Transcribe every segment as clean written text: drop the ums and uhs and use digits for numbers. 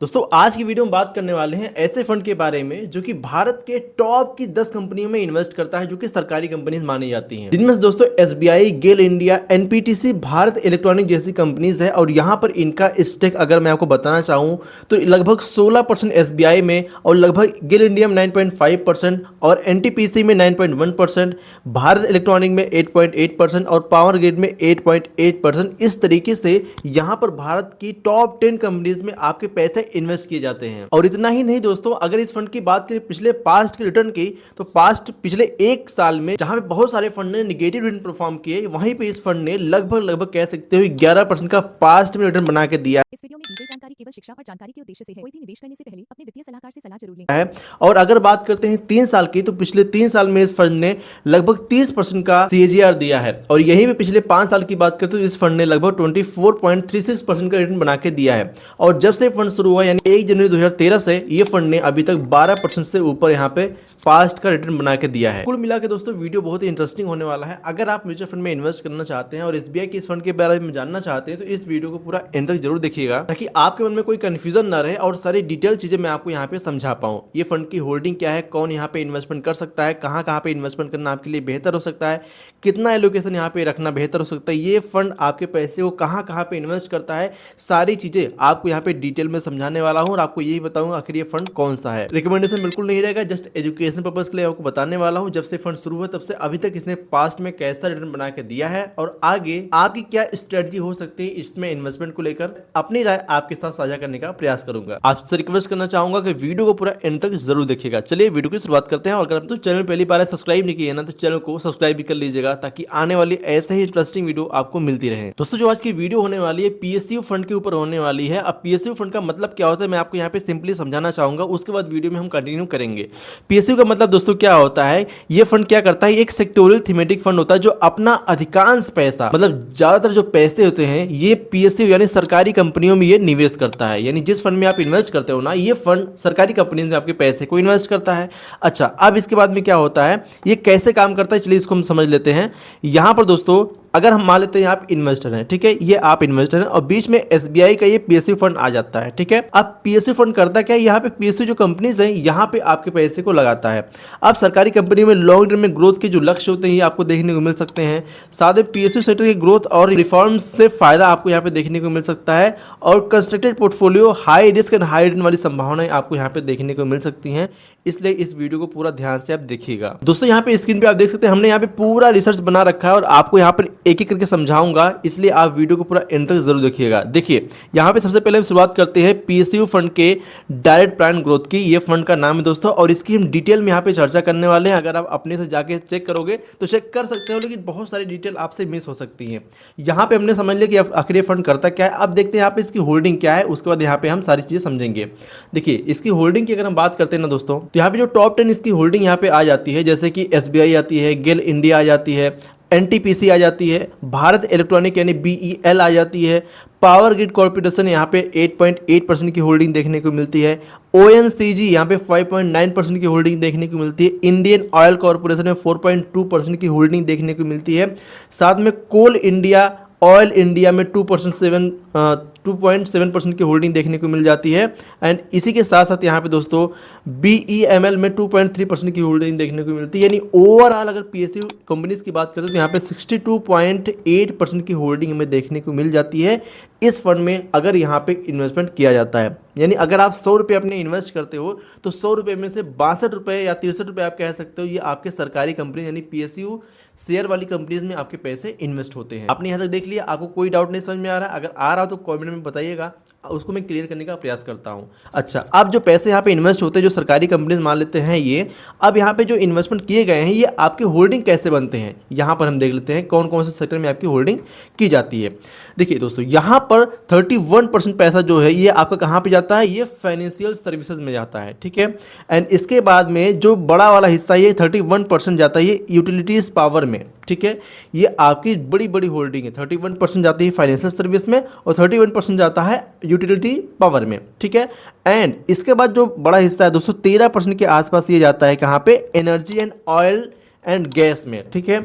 दोस्तों आज की वीडियो में बात करने वाले हैं ऐसे फंड के बारे में जो कि भारत के टॉप की 10 कंपनियों में इन्वेस्ट करता है जो कि सरकारी कंपनीज मानी जाती हैं, जिनमें से दोस्तों एसबीआई, गेल इंडिया, एनपीटीसी, भारत इलेक्ट्रॉनिक जैसी कंपनीज है। और यहां पर इनका स्टेक अगर मैं आपको बताना चाहूं तो लगभग 16% एसबीआई में और लगभग गेल इंडिया में 9.5% और एनटीपीसी में 9.1%, भारत इलेक्ट्रॉनिक में 8.8% और पावर ग्रिड में 8.8%। इस तरीके से यहां पर भारत की टॉप 10 कंपनीज में आपके पैसे इन्वेस्ट किए जाते हैं। और इतना ही नहीं दोस्तों, अगर इस फंड की बात करें पिछले पास्ट के रिटर्न की, तो पास्ट पिछले एक साल में जहां पे बहुत सारे फंड ने निगेटिव रिटर्न परफॉर्म किए, वहीं पे इस फंड ने लगभग कह सकते हो 11% का पास्ट में रिटर्न बना के दिया इस वीडियो में दी गई जानकारी केवल शिक्षा और जानकारी के उद्देश्य से है। कोई भी निवेश करने से पहले अपने वित्तीय सलाहकार से सलाह जरूर लें। है। और अगर बात करते हैं 3 साल की, तो पिछले 3 साल में इस फंड ने लगभग 30% का सीएजीआर दिया है। और यहीं पे पिछले 5 साल की बात करते हैं तो इस फंड ने लगभग 24.36% का रिटर्न बना के दिया है। और जब से फंड शुरू हुआ यानी 1 जनवरी 2013 से ये फंड ने अभी तक 12% से ऊपर यहाँ पे पास्ट का रिटर्न बना के दिया है। कुल मिला के दोस्तों वीडियो बहुत ही इंटरेस्टिंग होने वाला है। अगर आप म्यूचुअल फंड में इन्वेस्ट करना चाहते हैं और एसबीआई के इस फंड के बारे में जानना चाहते हैं तो इस वीडियो को पूरा एंड तक जरूर देखिएगा, ताकि आपके मन में कोई कंफ्यूजन ना रहे और सारी डिटेल चीजें मैं आपको यहाँ पे समझा पाऊँ। ये फंड की होल्डिंग क्या है, कौन यहाँ पे इन्वेस्टमेंट कर सकता है, कहाँ कहाँ पे इन्वेस्टमेंट करना आपके लिए बेहतर हो सकता है, कितना एलोकेशन यहाँ पे रखना बेहतर हो सकता है, ये फंड आपके पैसे को कहाँ कहाँ पे इन्वेस्ट करता है, सारी चीजें आपको यहाँ पे डिटेल में समझाने वाला हूँ और आपको यही बताऊंगा आखिर ये फंड कौन सा है। रिकमेंडेशन बिल्कुल नहीं रहेगा, जस्ट एजुकेशन पर्पज के लिए आपको बताने वाला हूँ। जब से फंड शुरू हुआ तब से अभी तक इसने पास्ट में कैसा रिटर्न बना के दिया है और आगे आपकी क्या स्ट्रेटजी हो सकती है इसमें इन्वेस्टमेंट को लेकर, अपनी राय आपके साथ साझा करने का प्रयास करूंगा। आपसे रिक्वेस्ट करना चाहूंगा कि वीडियो को पूरा एंड तक जरूर देखिएगा। चलिए वीडियो की शुरुआत करते हैं। और अगर तो चैनल पहली बार सब्सक्राइब नहीं किया ना तो चैनल को सब्सक्राइब भी कर लीजिएगा, ताकि आने वाली ऐसे ही इंटरेस्टिंग वीडियो आपको मिलती रहे। दोस्तों जो आज की वीडियो होने वाली है पीएसयू फंड के ऊपर होने वाली है। अब पीएसयू फंड का मतलब क्या होता है मैं आपको यहाँ पे सिंपली समझाना चाहूंगा, उसके बाद वीडियो में हम कंटिन्यू करेंगे। पीएसयू का मतलब दोस्तों क्या होता है, ये फंड क्या करता है, एक सेक्टोरियल थीमेटिक फंड होता है जो अपना अधिकांश पैसा मतलब ज्यादातर जो पैसे होते हैं ये पीएसयू यानी सरकारी कंपनियों में ये निवेश करता है। यानी जिस फंड में आप इन्वेस्ट करते हो ना, ये फंड सरकारी कंपनी में आपके पैसे को इन्वेस्ट करता है। अच्छा, अब इसके बाद में क्या होता है, ये कैसे काम करता है, चलिए इसको हम समझ लेते हैं। यहां पर दोस्तों अगर हम मान लेते हैं आप इन्वेस्टर हैं, ठीक है, ये आप इन्वेस्टर हैं और बीच में एसबीआई का ये पीएसयू फंड आ जाता है, ठीक है। अब पीएसयू फंड करता क्या है, यहाँ पे पीएसयू जो कंपनीज हैं यहाँ पे आपके पैसे को लगाता है। अब सरकारी कंपनी में लॉन्ग टर्म में ग्रोथ के जो लक्ष्य होते हैं ये आपको देखने को मिल सकते हैं। साथ में पीएसयू सेक्टर की ग्रोथ और रिफॉर्म्स से फायदा आपको यहाँ पे देखने को मिल सकता है। और constructed portfolio, high risk and high return वाली संभावनाएं आपको यहाँ पे देखने को मिल सकती हैं। इसलिए इस वीडियो को पूरा ध्यान से आप देखिएगा। दोस्तों यहाँ पे स्क्रीन पे आप देख सकते हैं हमने यहाँ पे पूरा रिसर्च बना रखा है और आपको यहाँ पर एक एक करके समझाऊंगा, इसलिए आप वीडियो को पूरा एंड तक जरूर देखिएगा। देखिए यहाँ पे सबसे पहले हम शुरुआत करते हैं पीएसयू फंड के डायरेक्ट प्लान ग्रोथ की। ये फंड का नाम है दोस्तों और इसकी हम डिटेल में यहाँ पे चर्चा करने वाले हैं। अगर आप अपने से जाके चेक करोगे तो चेक कर सकते हो, लेकिन बहुत सारी डिटेल आपसे मिस हो सकती है। यहाँ पे हमने समझ लिया कि आखिर ये फंड करता क्या है। अब देखते हैं यहाँ पे इसकी होल्डिंग क्या है, उसके बाद यहाँ पे हम सारी चीजें समझेंगे। देखिए इसकी होल्डिंग की अगर हम बात करते हैं ना दोस्तों, तो यहाँ पे जो टॉप 10 इसकी होल्डिंग यहाँ पे आ जाती है, जैसे कि एसबीआई आती है, गेल इंडिया आ जाती है, एनटीपीसी आ जाती है, भारत इलेक्ट्रॉनिक यानी बीईएल आ जाती है, पावर ग्रिड कॉर्पोरेशन यहाँ पे 8.8% की होल्डिंग देखने को मिलती है, ओएनसीजी यहाँ पे 5.9% की होल्डिंग देखने को मिलती है, इंडियन ऑयल कॉर्पोरेशन में 4.2% की होल्डिंग देखने को मिलती है। साथ में कोल इंडिया, ऑयल इंडिया में 2.7% की होल्डिंग देखने को मिल जाती है। एंड इसी के साथ साथ यहाँ पे दोस्तों बीईएमएल में 2.3% की होल्डिंग देखने को मिलती है। यानी ओवरऑल अगर पीएसयू कंपनीज की बात करें तो यहाँ पे 62.8% की होल्डिंग हमें देखने को मिल जाती है इस फंड में, अगर यहाँ पे इन्वेस्टमेंट किया जाता है। यानी अगर आप 100 रुपये अपने इन्वेस्ट करते हो तो 100 रुपये में से 62 रुपये या 63 रुपये आप कह सकते हो ये आपके सरकारी कंपनी यानी पीएसयू शेयर वाली कंपनीज में आपके पैसे इन्वेस्ट होते हैं। आपने यहाँ तक देख लिया, आपको कोई डाउट नहीं समझ में आ रहा है, अगर आ रहा हो तो कमेंट में बताइएगा, उसको मैं क्लियर करने का प्रयास करता हूँ। अच्छा, अब जो पैसे यहाँ पे इन्वेस्ट होते हैं जो सरकारी कंपनीज मान लेते हैं ये, अब यहाँ पे जो इन्वेस्टमेंट किए गए हैं ये आपकी होल्डिंग कैसे बनते हैं, यहाँ पर हम देख लेते हैं कौन कौन से सेक्टर में आपकी होल्डिंग की जाती है। देखिए दोस्तों यहाँ पर 31% पैसा जो है ये आपका कहाँ पे जाता है, ये फाइनेंशियल सर्विसेज में जाता है, ठीक है। एंड इसके बाद में जो बड़ा वाला हिस्सा ये 31% जाता है ये यूटिलिटीज पावर में, ठीक है। ये आपकी बड़ी बड़ी होल्डिंग है, 31% जाती है फाइनेंशियल सर्विस में और 31% जाता है यूटिलिटी पावर में, ठीक है। एंड इसके बाद जो बड़ा हिस्सा है दोस्तों 13% के आसपास ये जाता है कहाँ पे, energy and oil and gas में, ठीक है।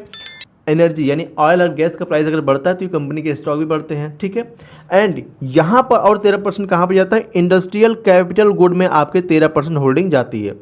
एनर्जी यानी ऑयल और गैस का प्राइस अगर बढ़ता है तो ये कंपनी के स्टॉक भी बढ़ते हैं, ठीक है। एंड यहाँ पर और 13% कहाँ पर जाता है, इंडस्ट्रियल कैपिटल गुड में आपके 13% होल्डिंग जाती है,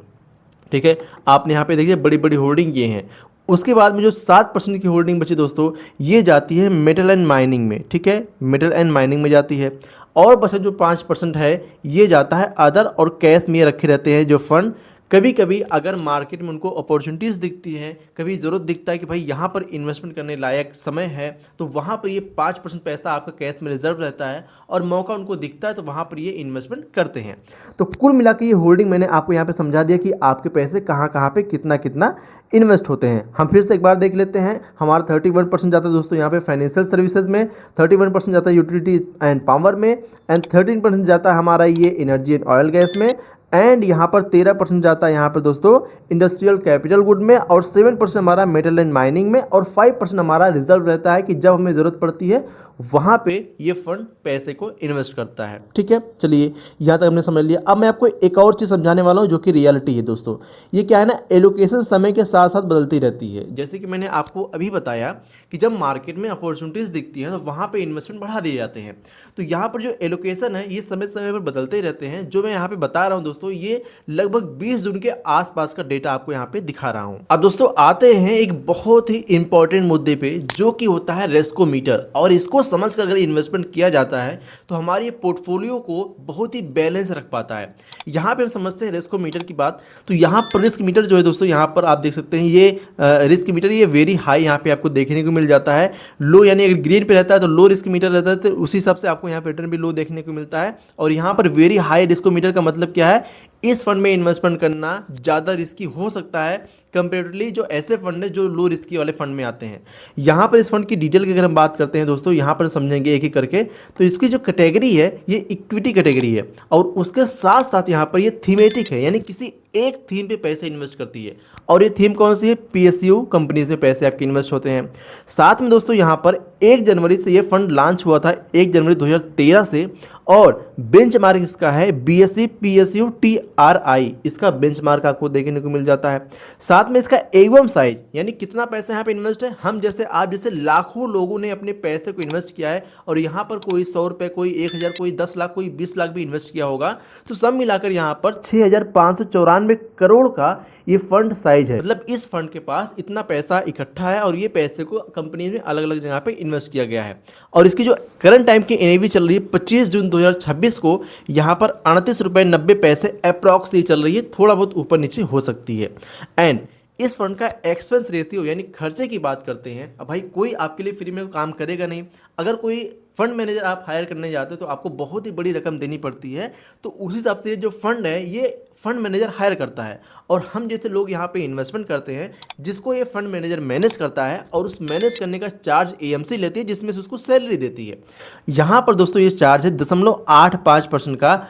ठीक है। आपने यहाँ पे देखिए बड़ी बड़ी होल्डिंग ये हैं। उसके बाद में जो 7% की होल्डिंग बची दोस्तों, ये जाती है मेटल एंड माइनिंग में, ठीक है, मेटल एंड माइनिंग में जाती है। और बचा जो 5% है ये जाता है अदर और कैश में रखे रहते हैं जो फंड। कभी कभी अगर मार्केट में उनको अपॉर्चुनिटीज़ दिखती हैं, कभी ज़रूरत दिखता है कि भाई यहाँ पर इन्वेस्टमेंट करने लायक समय है, तो वहाँ पर ये 5% पैसा आपका कैश में रिजर्व रहता है और मौका उनको दिखता है तो वहाँ पर ये इन्वेस्टमेंट करते हैं। तो कुल मिला के ये होल्डिंग मैंने आपको यहाँ पे समझा दिया कि आपके पैसे कहाँ कहाँ पे कितना कितना इन्वेस्ट होते हैं। हम फिर से एक बार देख लेते हैं। हमारा 31% जाता है दोस्तों यहाँ पे फाइनेंशियल सर्विसेज में, 31% जाता है यूटिलिटी एंड पावर में, एंड 13% जाता है हमारा ये एनर्जी एंड ऑयल गैस में, एंड यहाँ पर 13% जाता है यहाँ पर दोस्तों इंडस्ट्रियल कैपिटल गुड में, और 7% हमारा मेटल एंड माइनिंग में, और 5% हमारा रिजर्व रहता है कि जब हमें ज़रूरत पड़ती है वहाँ पे ये फंड पैसे को इन्वेस्ट करता है, ठीक है। चलिए यहाँ तक हमने समझ लिया। अब मैं आपको एक और चीज़ समझाने वाला हूँ जो कि रियलिटी है दोस्तों। ये क्या है ना, एलोकेशन समय के साथ साथ बदलती रहती है। जैसे कि मैंने आपको अभी बताया कि जब मार्केट में अपॉर्चुनिटीज़ दिखती हैं तो वहाँ पर इन्वेस्टमेंट बढ़ा दिए जाते हैं। तो यहाँ पर जो एलोकेशन है ये समय समय पर बदलते ही रहते हैं। जो मैं यहाँ पर बता रहा हूँ दोस्तों, ये लगभग 20 जून के आसपास का डेटा आपको यहाँ पे दिखा रहा हूँ। अब दोस्तों आते हैं एक बहुत ही इंपॉर्टेंट मुद्दे पे जो कि होता है रेस्को मीटर। और इसको समझकर अगर इन्वेस्टमेंट किया जाता है तो हमारी पोर्टफोलियो को बहुत ही बैलेंस रख पाता है। यहाँ पे हम समझते हैं रेस्को मीटर की बात। तो यहाँ पर रिस्क मीटर जो है दोस्तों, यहाँ पर आप देख सकते हैं ये रिस्क मीटर ये वेरी हाई यहाँ पे आपको देखने को मिल जाता है। लो यानी अगर ग्रीन पे रहता है तो लो रिस्क मीटर रहता है, तो उसी हिसाब से आपको यहाँ पे रिटर्न भी लो देखने को मिलता है। और यहाँ पर वेरी हाई रिस्क मीटर का मतलब क्या है, इस फंड में इन्वेस्टमेंट करना ज़्यादा रिस्की हो सकता है कंपेरेटिवली जो ऐसे फंड है जो लो रिस्की वाले फंड में आते हैं। यहाँ पर इस फंड की डिटेल की अगर हम बात करते हैं दोस्तों, यहाँ पर समझेंगे एक एक करके। तो इसकी जो कैटेगरी है ये इक्विटी कैटेगरी है, और उसके साथ साथ यहाँ पर ये थीमेटिक है, यानी किसी एक थीम पे पैसे इन्वेस्ट करती है। और ये थीम कौन सी है, पीएसयू कंपनीज में पैसे आपके इन्वेस्ट होते हैं। साथ में दोस्तों यहाँ पर 1 जनवरी से ये फंड लॉन्च हुआ था, 1 जनवरी 2013 से। और बेंचमार्क इसका है बीएसई पीएसयू टीआरआई, इसका बेंचमार्क आपको देखने को मिल जाता है। साथ में इसका एवम साइज यानी कितना पैसा यहाँ पे इन्वेस्ट है, हम जैसे आप जैसे लाखों लोगों ने अपने पैसे को इन्वेस्ट किया है, और यहाँ पर कोई 100 रुपये, कोई 1000, कोई 10 लाख, कोई 20 लाख भी इन्वेस्ट किया होगा, तो सब मिलाकर यहाँ पर 6594 करोड़ का ये फंड साइज है। मतलब इस फंड के पास इतना पैसा इकट्ठा है और ये पैसे को कंपनी में अलग अलग जगह पे इन्वेस्ट किया गया है। और इसकी जो करंट टाइम की एनएवी चल रही है 25 जून 2026 को यहाँ पर 38 रुपये 90 पैसे अप्रॉक्स ये चल रही है, थोड़ा बहुत ऊपर नीचे हो सकती है। एंड इस फंड का एक्सपेंस रेशियो यानी खर्चे की बात करते हैं। अब भाई कोई आपके लिए फ्री में काम करेगा नहीं। अगर कोई फंड मैनेजर आप हायर करने जाते हो तो आपको बहुत ही बड़ी रकम देनी पड़ती है, तो उस हिसाब से जो फंड है ये फंड मैनेजर हायर करता है, और हम जैसे लोग यहाँ पे इन्वेस्टमेंट करते हैं जिसको ये फंड मैनेजर मैनेज करता है, और उस मैनेज करने का चार्ज एएमसी लेती है जिसमें से उसको सैलरी देती है। यहाँ पर दोस्तों ये चार्ज है 0.85% का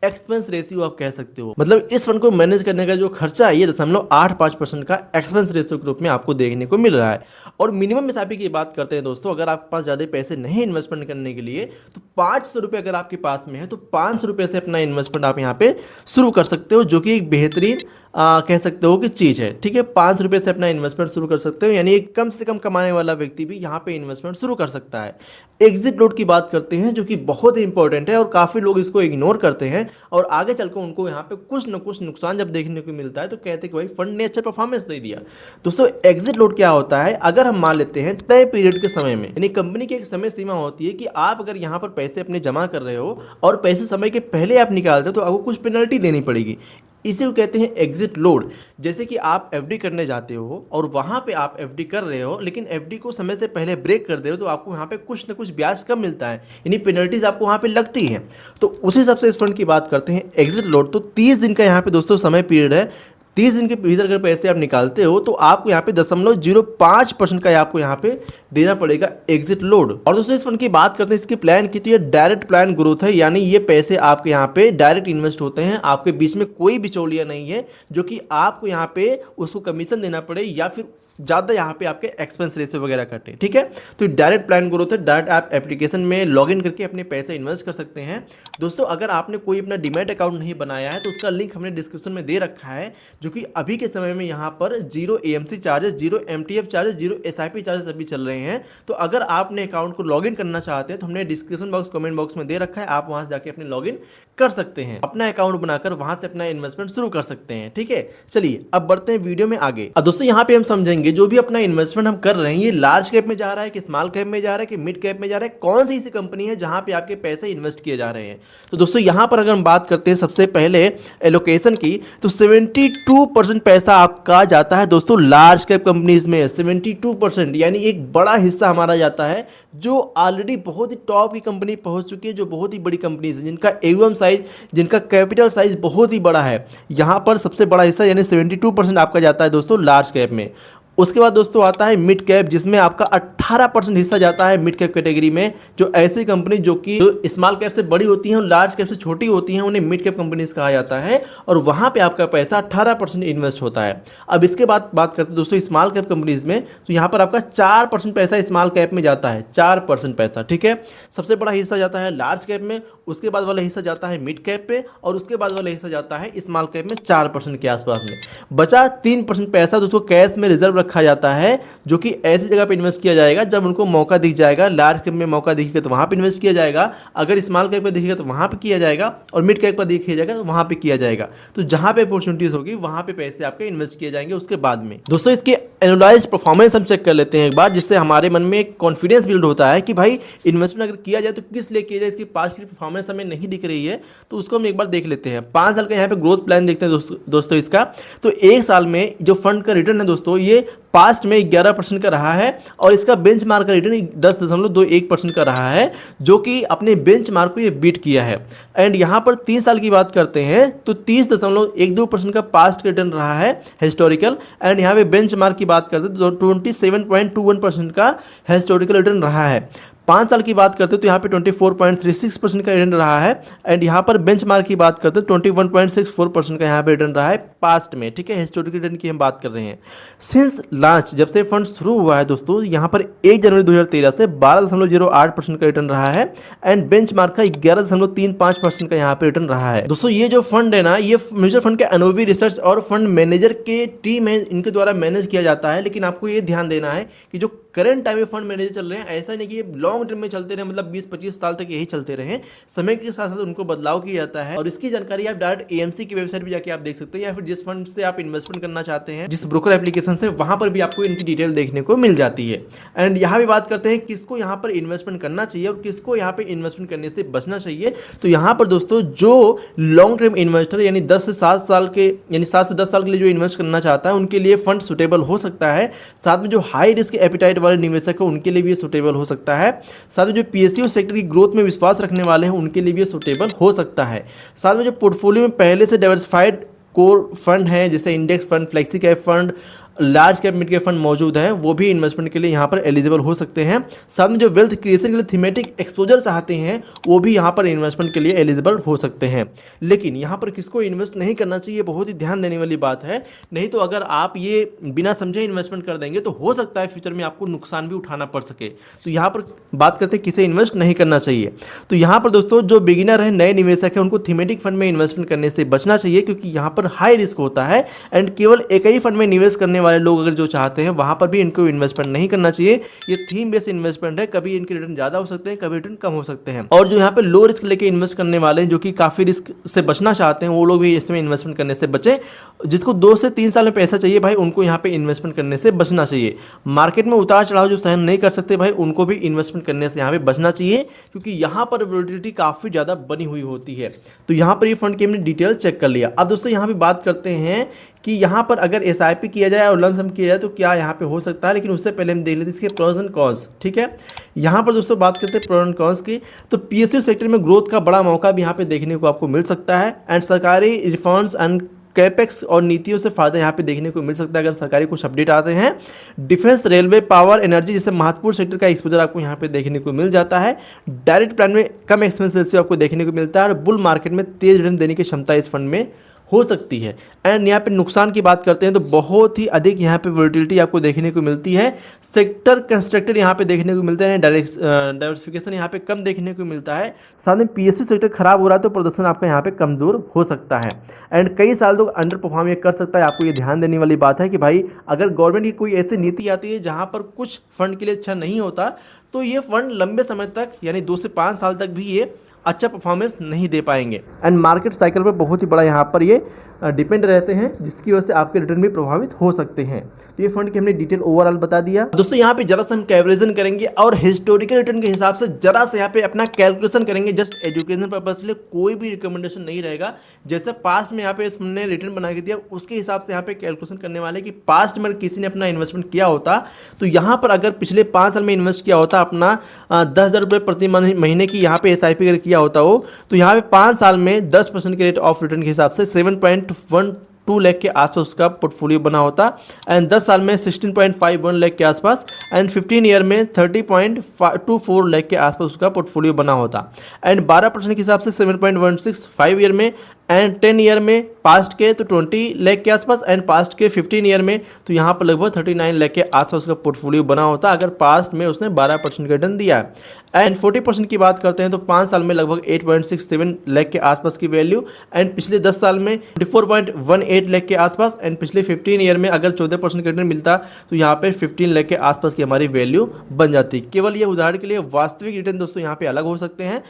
एक्सपेंस रेशियो आप कह सकते हो। मतलब इस फंड को मैनेज करने का जो खर्चा है ये 0.85% का एक्सपेंस रेशियो के रूप में आपको देखने को मिल रहा है। और मिनिमम एसआईपी की बात करते हैं दोस्तों, अगर आपके पास ज़्यादा पैसे नहीं इन्वेस्टमेंट करने के लिए तो 500 रुपये अगर आपके पास में है तो 500 रुपये से अपना इन्वेस्टमेंट आप यहाँ पे शुरू कर सकते हो, जो कि एक बेहतरीन कह सकते हो कि चीज़ है। ठीक है, 500 रुपये से अपना इन्वेस्टमेंट शुरू कर सकते हो, यानी एक कम से कम कमाने वाला व्यक्ति भी यहाँ पे इन्वेस्टमेंट शुरू कर सकता है। एग्जिट लोड की बात करते हैं जो कि बहुत ही इंपॉर्टेंट है और काफ़ी लोग इसको इग्नोर करते हैं, और आगे चलकर उनको यहाँ पे कुछ न कुछ नुकसान जब देखने को मिलता है तो कहते हैं कि भाई फंड ने अच्छा परफॉर्मेंस नहीं दिया। दोस्तों एग्जिट लोड क्या होता है, अगर हम मान लेते हैं तय पीरियड के समय में, यानी कंपनी की एक समय सीमा होती है कि आप अगर यहाँ पर पैसे अपने जमा कर रहे हो और पैसे समय के पहले आप निकालते हो तो आपको कुछ पेनल्टी देनी पड़ेगी। इसे वो कहते हैं एग्जिट लोड। जैसे कि आप एफडी करने जाते हो और वहाँ पे आप एफडी कर रहे हो, लेकिन एफडी को समय से पहले ब्रेक कर दे हो तो आपको यहाँ पे कुछ ना कुछ ब्याज कम मिलता है, यानी पेनल्टीज आपको वहाँ पे लगती हैं। तो उसी हिसाब से इस फंड की बात करते हैं एग्जिट लोड। तो 30 दिन का यहाँ पे दोस्तों समय पीरियड है। 30 दिन के भीतर अगर पैसे आप निकालते हो तो आपको यहाँ पे 0.05% का आपको यहाँ पे देना पड़ेगा एग्जिट लोड। और दोस्तों इस फंड की बात करते हैं इसके प्लान की, तो ये डायरेक्ट प्लान ग्रोथ है, यानी ये पैसे आपके यहाँ पे डायरेक्ट इन्वेस्ट होते हैं, आपके बीच में कोई बिचौलिया नहीं है जो कि आपको यहाँ पे उसको कमीशन देना पड़े या फिर ज़्यादा यहाँ पे आपके एक्सपेंस रेशियो वगैरह कटे। ठीक है, तो डायरेक्ट प्लान ग्रोथ है, डायरेक्ट आप एप्लीकेशन में लॉगिन करके अपने पैसे इन्वेस्ट कर सकते हैं। दोस्तों अगर आपने कोई अपना डीमैट अकाउंट नहीं बनाया है तो उसका लिंक हमने डिस्क्रिप्शन में दे रखा है, जो कि अभी के समय में यहाँ पर 0 AMC charges, 0 MTF charges, 0 SIP charges अभी चल रहे हैं। तो अगर आपने अकाउंट को लॉगिन करना चाहते हैं तो हमने डिस्क्रिप्शन बॉक्स कमेंट बॉक्स में दे रखा है, आप वहां से जाके अपने लॉगिन कर सकते हैं, अपना अकाउंट बनाकर वहां से अपना इन्वेस्टमेंट शुरू कर सकते हैं। ठीक है, चलिए अब बढ़ते हैं वीडियो में आगे। अब दोस्तों यहाँ पे हम समझेंगे जो भी अपना इन्वेस्टमेंट हम कर रहे हैं ये लार्ज कैप में जा रहा है कि स्मॉल कैप में जा रहा है कि मिड कैप में जा रहा है, कौन सी ऐसी कंपनी है जहां पे आपके पैसे इन्वेस्ट किए जा रहे हैं। तो दोस्तों यहाँ पर अगर हम बात करते हैं सबसे पहले एलोकेशन की, तो 72% पैसा आपका जाता है दोस्तों लार्ज कैप कंपनीज में। 72% यानी एक बड़ा हिस्सा हमारा जाता है जो ऑलरेडी बहुत ही टॉप की कंपनी पहुंच चुकी है, जो बहुत ही बड़ी कंपनीज है, जिनका AUM साइज, जिनका कैपिटल साइज बहुत ही बड़ा है। यहाँ पर सबसे बड़ा हिस्सा यानी 72% आपका जाता है दोस्तों लार्ज कैप में। उसके बाद दोस्तों आता है मिड कैप, जिसमें आपका 18% हिस्सा जाता है मिड कैप कैटेगरी में। जो ऐसी कंपनी जो कि स्मॉल कैप से बड़ी होती हैं और लार्ज कैप से छोटी होती हैं उन्हें मिड कैप कंपनीज कहा जाता है, और वहां पे आपका पैसा 18% इन्वेस्ट होता है। अब इसके बाद बात करते हैं दोस्तों स्मॉल कैप कंपनीज में, तो यहाँ पर आपका 4% पैसा स्मॉल कैप में जाता है, 4% पैसा। ठीक है, सबसे बड़ा हिस्सा जाता है लार्ज कैप में, उसके बाद वाला हिस्सा जाता है मिड कैप पे, और उसके बाद वाला हिस्सा जाता है स्मॉल कैप में 4% के आसपास में। बचा 3% पैसा दोस्तों कैश में रिजर्व रखा जाता है, जो कि ऐसी जगह पे इन्वेस्ट किया जाएगा जब उनको मौका दिख जाएगा। लार्ज कैप में मौका दिखेगा तो वहां पे इन्वेस्ट किया जाएगा, अगर स्मॉल कैप पे दिखेगा तो वहां पे किया जाएगा, और मिड कैप पर दिखेगा जाएगा तो वहां पे किया जाएगा। तो जहां पे अपॉर्चुनिटीज होगी वहां पे पैसे आपके इन्वेस्ट किए जाएंगे उसके बाद में। दोस्तों इसके एनुअलाइज्ड परफॉर्मेंस हम चेक कर लेते हैं एक बार, जिससे हमारे मन में एक कॉन्फिडेंस बिल्ड होता है कि भाई इन्वेस्टमेंट अगर किया जाए तो किस लिए किया जाए, इसकी पास्ट की परफॉर्मेंस हमें नहीं दिख रही है, तो उसको हम एक बार देख लेते हैं। 5 साल का यहाँ पे ग्रोथ प्लान देखते हैं दोस्तों इसका। तो एक साल में जो फंड का रिटर्न है दोस्तों ये पास्ट में 11% का रहा है, और इसका बेंचमार्क का रिटर्न 10.21% का रहा है, जो कि अपने बेंचमार्क को ये बीट किया है। एंड यहाँ पर 3 साल की बात करते हैं तो 30.12% का पास्ट रिटर्न रहा है हिस्टोरिकल, एंड यहाँ पे बेंचमार्क की बात करते हैं तो 27.21% का हिस्टोरिकल रिटर्न रहा है। 5 साल की बात करते हैं तो यहाँ पे 24.36% का रिटर्न रहा है, एंड यहाँ पर बेंचमार्क की बात करते हैं 21.64% का यहाँ पे रिटर्न रहा है पास्ट में। ठीक है, हिस्टोरिकल रिटर्न की हम बात कर रहे हैं। सिंस लॉन्च, जब से फंड शुरू हुआ है दोस्तों, यहाँ पर 1 जनवरी 2013 से 12.08% का रिटर्न रहा है, एंड बेंचमार्क का 11.35% का यहाँ पे रिटर्न रहा है। दोस्तों ये जो फंड है ना, ये म्यूचुअल फंड के अनुभवी रिसर्च और फंड मैनेजर के टीम है, इनके द्वारा मैनेज किया जाता है। लेकिन आपको ये ध्यान देना है कि जो करंट टाइम में फंड मैनेजर चल रहे हैं, ऐसा नहीं कि ये लॉन्ग टर्म में चलते रहे, मतलब 20-25 साल तक यही चलते रहे। समय के साथ साथ उनको बदलाव किया जाता है, और इसकी जानकारी आप डायरेक्ट AMC की वेबसाइट पर जाके आप देख सकते हैं, या फिर जिस फंड से आप इन्वेस्टमेंट करना चाहते हैं, जिस ब्रोकर एप्लीकेशन से, वहां पर भी आपको इनकी डिटेल देखने को मिल जाती है। एंड यहाँ भी बात करते हैं किसको यहाँ पर इन्वेस्टमेंट करना चाहिए और किसको यहाँ पे इन्वेस्टमेंट करने से बचना चाहिए। तो यहाँ पर दोस्तों जो लॉन्ग टर्म इन्वेस्टर यानी 10 से 7 साल के, यानी 7 से 10 साल के लिए जो इन्वेस्ट करना चाहता है उनके लिए फंड सुटेबल हो सकता है। साथ में जो हाई रिस्क एपिटाइट वाले निवेशक है उनके लिए भी सुटेबल हो सकता है। साथ में जो PSU सेक्टर की ग्रोथ में विश्वास रखने वाले हैं उनके लिए भी सुटेबल हो सकता है। साथ में जो पोर्टफोलियो में पहले से डाइवर्सिफाइड कोर फंड है, जैसे index fund, flexi cap fund, large cap mid cap fund मौजूद हैं, वो भी इन्वेस्टमेंट के लिए यहाँ पर एलिजिबल हो सकते हैं। साथ में जो वेल्थ क्रिएशन के लिए थीमेटिक एक्सपोजर चाहते हैं वो भी यहाँ पर इन्वेस्टमेंट के लिए एलिजिबल हो सकते हैं। लेकिन यहाँ पर किसको इन्वेस्ट नहीं करना चाहिए, बहुत ही ध्यान देने वाली बात है। नहीं तो अगर आप ये बिना समझे इन्वेस्टमेंट कर देंगे तो हो सकता है फ्यूचर में आपको नुकसान भी उठाना पड़ सके। तो यहाँ पर बात करते हैं किसे इन्वेस्ट नहीं करना चाहिए। तो यहाँ पर दोस्तों जो बिगिनर है, नए निवेशक है, उनको थीमेटिक फंड में इन्वेस्टमेंट करने से बचना चाहिए, क्योंकि यहाँ पर हाई रिस्क होता है, एंड केवल एक ही फंड में निवेश करने वाले लोग अगर जो चाहते हैं वहां पर भी इनको इन्वेस्टमेंट नहीं करना चाहिए। ये थीम बेस्ड इन्वेस्टमेंट है, कभी इनके रिटर्न ज्यादा हो सकते हैं, कभी रिटर्न कम हो सकते हैं। और जो यहाँ पे लो रिस्क लेके इन्वेस्ट करने वाले हैं, जो कि काफी रिस्क से बचना चाहते हैं, वो लोग भी इसमें इन्वेस्टमेंट करने से बचें। जिसको 2 से 3 साल में पैसा चाहिए भाई, उनको यहाँ पे इन्वेस्टमेंट करने से बचना चाहिए। मार्केट में उतार चढ़ाव जो सहन नहीं कर सकते भाई, उनको भी इन्वेस्टमेंट करने से यहाँ पे बचना चाहिए, क्योंकि यहाँ पर वोलेटिलिटी काफी ज्यादा बनी हुई होती है। तो यहाँ पर ये फंड की हमने डिटेल चेक कर लिया। अब दोस्तों यहाँ पे बात करते हैं कि यहाँ पर अगर SIP किया जाए और लमसम किया जाए तो क्या यहाँ पे हो सकता है। लेकिन उससे पहले हम देख लेते हैं इसके प्रोस एंड कॉन्स। ठीक है, यहाँ पर दोस्तों बात करते हैं प्रोस एंड कॉन्स की। तो PSU सेक्टर में ग्रोथ का बड़ा मौका भी यहाँ पे देखने को आपको मिल सकता है, एंड सरकारी रिफॉर्म्स एंड कैपेक्स और नीतियों से फायदा यहाँ पे देखने को मिल सकता है अगर सरकारी कुछ अपडेट आते हैं। डिफेंस, रेलवे, पावर, एनर्जी जैसे महत्वपूर्ण सेक्टर का एक्सपोजर आपको यहाँ पे देखने को मिल जाता है। डायरेक्ट प्लान में कम एक्सपेंस रेशियो आपको देखने को मिलता है, और बुल मार्केट में तेज रिटर्न देने की क्षमता इस फंड में हो सकती है। एंड यहाँ पे नुकसान की बात करते हैं तो बहुत ही अधिक यहाँ पे वोलेटिलिटी आपको देखने को मिलती है। सेक्टर कंस्ट्रक्टेड यहाँ पे देखने को मिलते हैं, डाइवर्सिफिकेशन यहाँ पे कम देखने को मिलता है। साथ में पीएसयू सेक्टर खराब हो रहा है तो प्रदर्शन आपका यहाँ पे कमजोर हो सकता है। एंड कई साल तक अंडर परफॉर्म ये कर सकता है। आपको ये ध्यान देने वाली बात है कि भाई अगर गवर्नमेंट की कोई ऐसी नीति आती है जहाँ पर कुछ फंड के लिए अच्छा नहीं होता तो ये फंड लंबे समय तक यानी 2 से 5 साल तक भी ये अच्छा परफॉर्मेंस नहीं दे पाएंगे। एंड मार्केट साइकिल पर बहुत ही बड़ा यहाँ पर ये डिपेंड रहते हैं, जिसकी वजह से आपके रिटर्न भी प्रभावित हो सकते हैं। तो ये फंड की हमने डिटेल ओवरऑल बता दिया। दोस्तों यहाँ पे जरा सा हम कैवरेजन करेंगे और हिस्टोरिकल रिटर्न के हिसाब से जरा सा यहाँ पे अपना कैलकुलेशन करेंगे। जस्ट एजुकेशन पर्पज के लिए कोई भी रिकमेंडेशन नहीं रहेगा। जैसे पास्ट में यहाँ पे हमने रिटर्न बना के दिया उसके हिसाब से यहाँ पे कैलकुलेशन करने वाले कि पास्ट में किसी ने अपना इन्वेस्टमेंट किया होता तो यहाँ पर अगर पिछले 5 साल में इन्वेस्ट किया होता अपना 10,000 रुपये प्रति महीने की यहाँ पे SIP अगर किया होता हो तो यहाँ पे 5 साल में 10% के रेट ऑफ रिटर्न के हिसाब से 7.12 लाख के आसपास उसका पोर्टफोलियो बना होता। एंड 10 साल में 16.51 लाख के आसपास एंड 15 ईयर में 30.24 लाख के आसपास उसका पोर्टफोलियो बना होता। एंड 12% के हिसाब से 7.16 5 ईयर में एंड 10 ईयर में पास्ट के तो 20 लाख के आसपास एंड पास्ट के 15 ईयर में तो यहाँ पर लगभग 39 लाख के आसपास उसका पोर्टफोलियो बना होता अगर पास्ट में उसने 12% का रिटर्न दिया है। एंड 40% की बात करते हैं तो 5 साल में लगभग 8.67 लाख के आसपास की वैल्यू एंड पिछले 10 साल में 24.18 लाख के आसपास एंड पिछले 15 ईयर में अगर 14% का रिटर्न मिलता तो यहाँ पे 15 लाख के आसपास की हमारी वैल्यू बन जाती। केवल ये उदाहरण के लिए वास्तविक रिटर्न दोस्तों यहाँ पे अलग हो सकते हैं।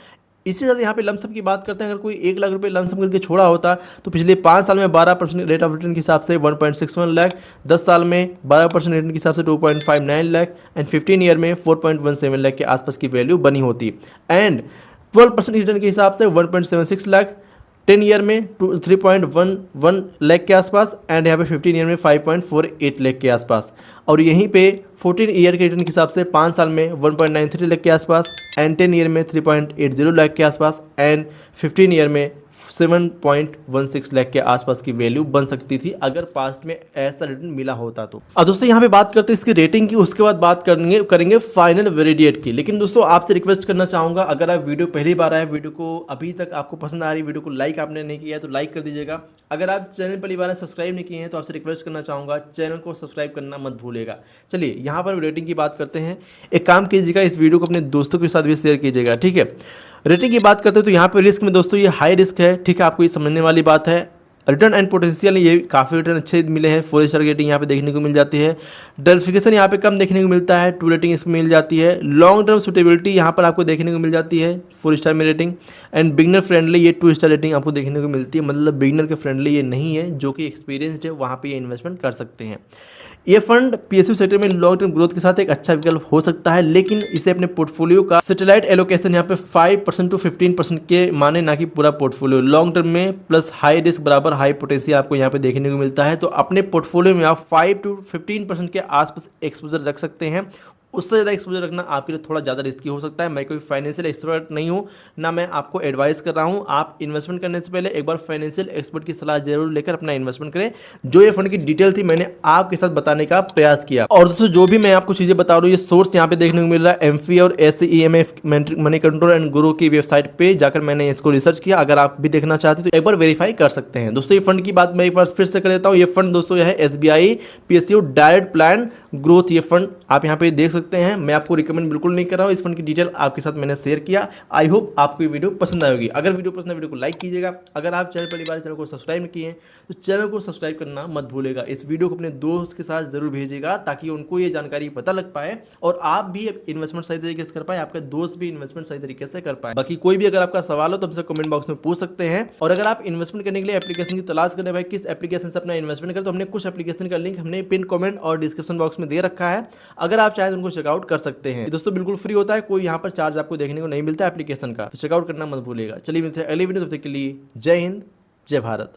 इसी साथ यहाँ पे लमसम की बात करते हैं, अगर कोई 1 लाख रुपए लमसम करके छोड़ा होता तो पिछले 5 साल में 12% रेट ऑफ रिटर्न के हिसाब से 1.61 लाख, 10 साल में 12% रिटर्न के हिसाब से 2.59 लाख एंड 15 ईयर में 4.17 लाख के आसपास की वैल्यू बनी होती। एंड 12% रिटर्न के हिसाब से 1.76 लाख, 10 ईयर में 3.11 लाख के आसपास एंड यहाँ पे 15 ईयर में 5.48 लाख के आसपास। और यहीं पे 14 ईयर के रिटर्न के हिसाब से 5 साल में 1.93 लाख के आसपास एंड 10 ईयर में 3.80 लाख के आसपास एंड 15 ईयर में 7.16 लाख के आसपास की वैल्यू बन सकती थी अगर पास्ट में ऐसा रिटर्न मिला होता तो। अब दोस्तों यहाँ पे बात करते हैं इसकी रेटिंग की, उसके बाद बात करेंगे फाइनल वेरिएट की। लेकिन दोस्तों आपसे रिक्वेस्ट करना चाहूँगा, अगर आप वीडियो पहली बार आए, वीडियो को अभी तक आपको पसंद आ रही वीडियो को लाइक आपने नहीं किया है तो लाइक कर दीजिएगा। अगर आप चैनल पहली बार सब्सक्राइब नहीं किए हैं तो आपसे रिक्वेस्ट करना चाहूँगा चैनल को सब्सक्राइब करना मत भूलिएगा। चलिए यहाँ पर रेटिंग की बात करते हैं। एक काम कीजिएगा, इस वीडियो को अपने दोस्तों के साथ भी शेयर कीजिएगा, ठीक है। रेटिंग की बात करते हैं तो यहाँ पे रिस्क में दोस्तों ये हाई रिस्क है, ठीक है, आपको ये समझने वाली बात है। रिटर्न एंड पोटेंशियल ये काफ़ी रिटर्न अच्छे मिले हैं, 4 स्टार रेटिंग यहाँ पे देखने को मिल जाती है। डाइवर्सिफिकेशन यहाँ पे कम देखने को मिलता है, 2 रेटिंग इसमें मिल जाती है। लॉन्ग टर्म सुटेबिलिटी यहाँ पर आपको देखने को मिल जाती है, 4 स्टार में रेटिंग। एंड बिगनर फ्रेंडली ये 2 स्टार रेटिंग आपको देखने को मिलती है, मतलब बिगनर के फ्रेंडली ये नहीं है, जो कि एक्सपीरियंसड है वहाँ पर ये इन्वेस्टमेंट कर सकते हैं। ये फंड पीएसयू सेक्टर में लॉन्ग टर्म ग्रोथ के साथ एक अच्छा विकल्प हो सकता है, लेकिन इसे अपने पोर्टफोलियो का सैटेलाइट एलोकेशन यहाँ पे 5% to 15% के माने, ना कि पूरा पोर्टफोलियो। लॉन्ग टर्म में प्लस हाई रिस्क बराबर हाई पोटेंशियल आपको यहाँ पे देखने को मिलता है। तो अपने पोर्टफोलियो में आप 5 to 15% के आसपास एक्सपोजर रख सकते हैं। उससे ज़्यादा एक्सपोजर रखना आपके लिए थोड़ा ज़्यादा रिस्की हो सकता है। मैं कोई फाइनेंशियल एक्सपर्ट नहीं हूँ, ना मैं आपको एडवाइस कर रहा हूँ। आप इन्वेस्टमेंट करने से पहले एक बार फाइनेंशियल एक्सपर्ट की सलाह जरूर लेकर अपना इन्वेस्टमेंट करें। जो ये फंड की डिटेल थी मैंने आपके साथ बताने का प्रयास किया। और दोस्तों जो भी मैं आपको चीज़ें बता रहा हूँ ये सोर्स यहाँ पे देखने को मिल रहा है एमफी और SEMF मनी कंट्रोल एंड गुरु की वेबसाइट पर जाकर मैंने इसको रिसर्च किया। अगर आप भी देखना चाहते हैं तो एक बार वेरीफाई कर सकते हैं। दोस्तों ये फंड की बात मैं एक बार फिर से कर देता हूँ। ये फंड दोस्तों यह है SBI PSU direct plan growth. ये फंड आप यहाँ पे देख सकते हैं। मैं आपको रिकमेंड बिल्कुल नहीं कर रहा हूँ, इस फंड की डिटेल आपके साथ मैंने शेयर किया। आई होप आपको ये वीडियो पसंद आएगी। अगर वीडियो पसंद है वीडियो को लाइक कीजिएगा। अगर आप चैनल पहली बार चैनल को सब्सक्राइब नहीं किए हैं तो चैनल को सब्सक्राइब करना मत भूलेगा। इस वीडियो को अपने दोस्त के साथ जरूर भेजिएगा ताकि उनको ये जानकारी पता लग पाए और आप भी इन्वेस्टमेंट सही तरीके से कर पाए, आपके दोस्त भी इन्वेस्टमेंट सही तरीके से कर पाए। बाकी कोई भी अगर आपका सवाल हो तो हमसे कमेंट बॉक्स में पूछ सकते हैं। और अगर आप इन्वेस्टमेंट करने के लिए एप्लीकेशन की तलाश करें भाई किस एप्लीकेशन से अपना इन्वेस्टमेंट करें, तो हमने कुछ एप्लीकेशन का लिंक हमने पिन कमेंट और डिस्क्रिप्शन बॉक्स में दे रखा है। अगर आप चाहें तो उनको चेकआउट कर सकते हैं। दोस्तों बिल्कुल फ्री होता है, कोई यहाँ पर चार्ज आपको देखने को नहीं मिलता है एप्लीकेशन का, तो चेकआउट करना मत भूलिएगा। चलिए मिलते हैं अगली वीडियो, तब तक के लिए जय हिंद जय भारत।